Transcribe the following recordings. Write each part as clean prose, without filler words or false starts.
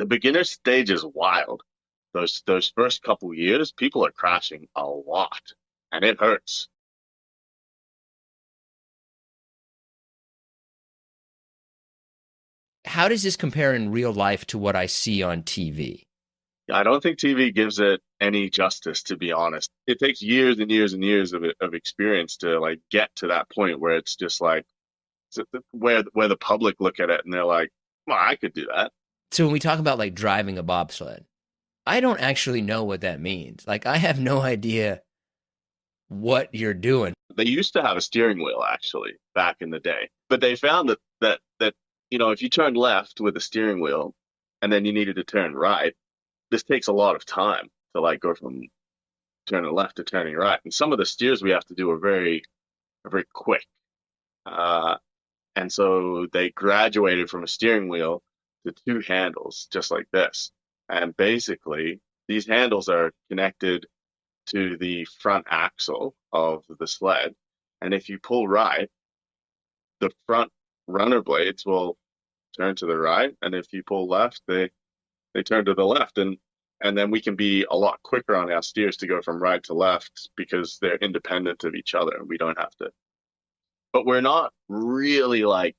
The beginner stage is wild. Those first couple years, people are crashing a lot, and it hurts. How does this compare in real life to what I see on TV? I don't think TV gives it any justice, to be honest. It takes years and years and years of experience to like get to that point where it's just like where the public look at it and they're like, well, I could do that. So when we talk about like driving a bobsled, I don't actually know what that means. Like I have no idea what you're doing. They used to have a steering wheel actually back in the day, but they found that if you turned left with a steering wheel and then you needed to turn right, this takes a lot of time to like go from turning left to turning right. And some of the steers we have to do are very quick. Uh, and so they graduated from a steering wheel to two handles, just like this. And basically, these handles are connected to the front axle of the sled. And if you pull right, the front runner blades will turn to the right. And if you pull left, they turn to the left. And then we can be a lot quicker on our steers to go from right to left because they're independent of each other. We don't have to, but we're not really like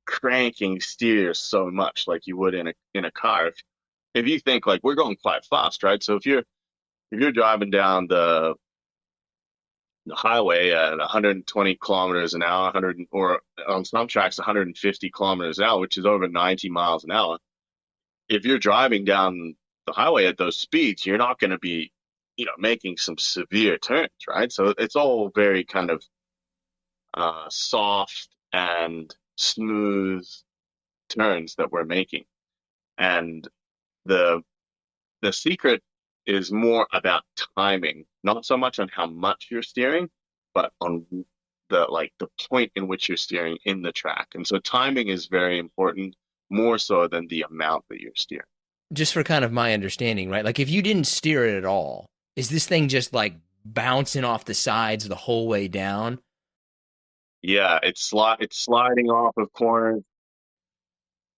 cranking steers so much like you would in a car. If you think like we're going quite fast, right? So if you're driving down the highway at 120 kilometers an hour, 100 or on some tracks 150 kilometers an hour, which is over 90 miles an hour. If you're driving down the highway at those speeds, you're not going to be, making some severe turns, right? So it's all very kind of soft and smooth turns that we're making. And the the secret is more about timing, not so much on how much you're steering, but on the point in which you're steering in the track. And so timing is very important, more so than the amount that you're steering. Just for kind of my understanding, right? Like if you didn't steer it at all, is this thing just like bouncing off the sides the whole way down? Yeah, it's sliding off of corners,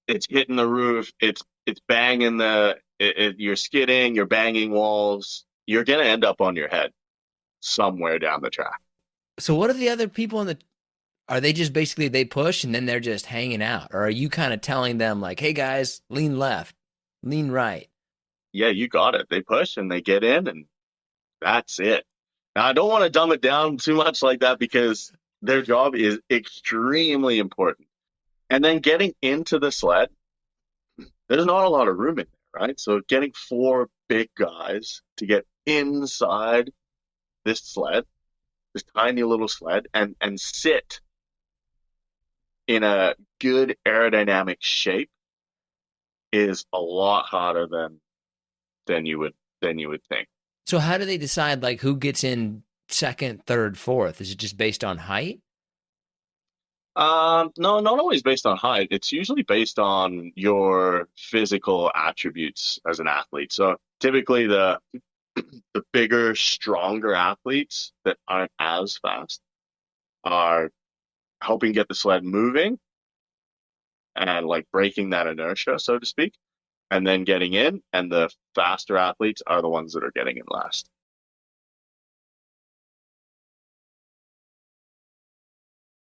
it's hitting the roof, it's banging you're skidding, you're banging walls, you're gonna end up on your head somewhere down the track. So what are the other people in the are they just basically they push and then they're just hanging out? Or are you kind of telling them like, "Hey guys, lean left, lean right." Yeah, you got it. They push and they get in, and that's it. Now, I don't want to dumb it down too much like that because their job is extremely important. And then getting into the sled, there's not a lot of room in there, right? So getting four big guys to get inside this sled, this tiny little sled, and sit in a good aerodynamic shape is a lot harder than you would think. So how do they decide like who gets in second, third, fourth? Is it just based on height? No, not always based on height. It's usually based on your physical attributes as an athlete. So typically the bigger, stronger athletes that aren't as fast are helping get the sled moving and like breaking that inertia, so to speak, and then getting in. And the faster athletes are the ones that are getting in last.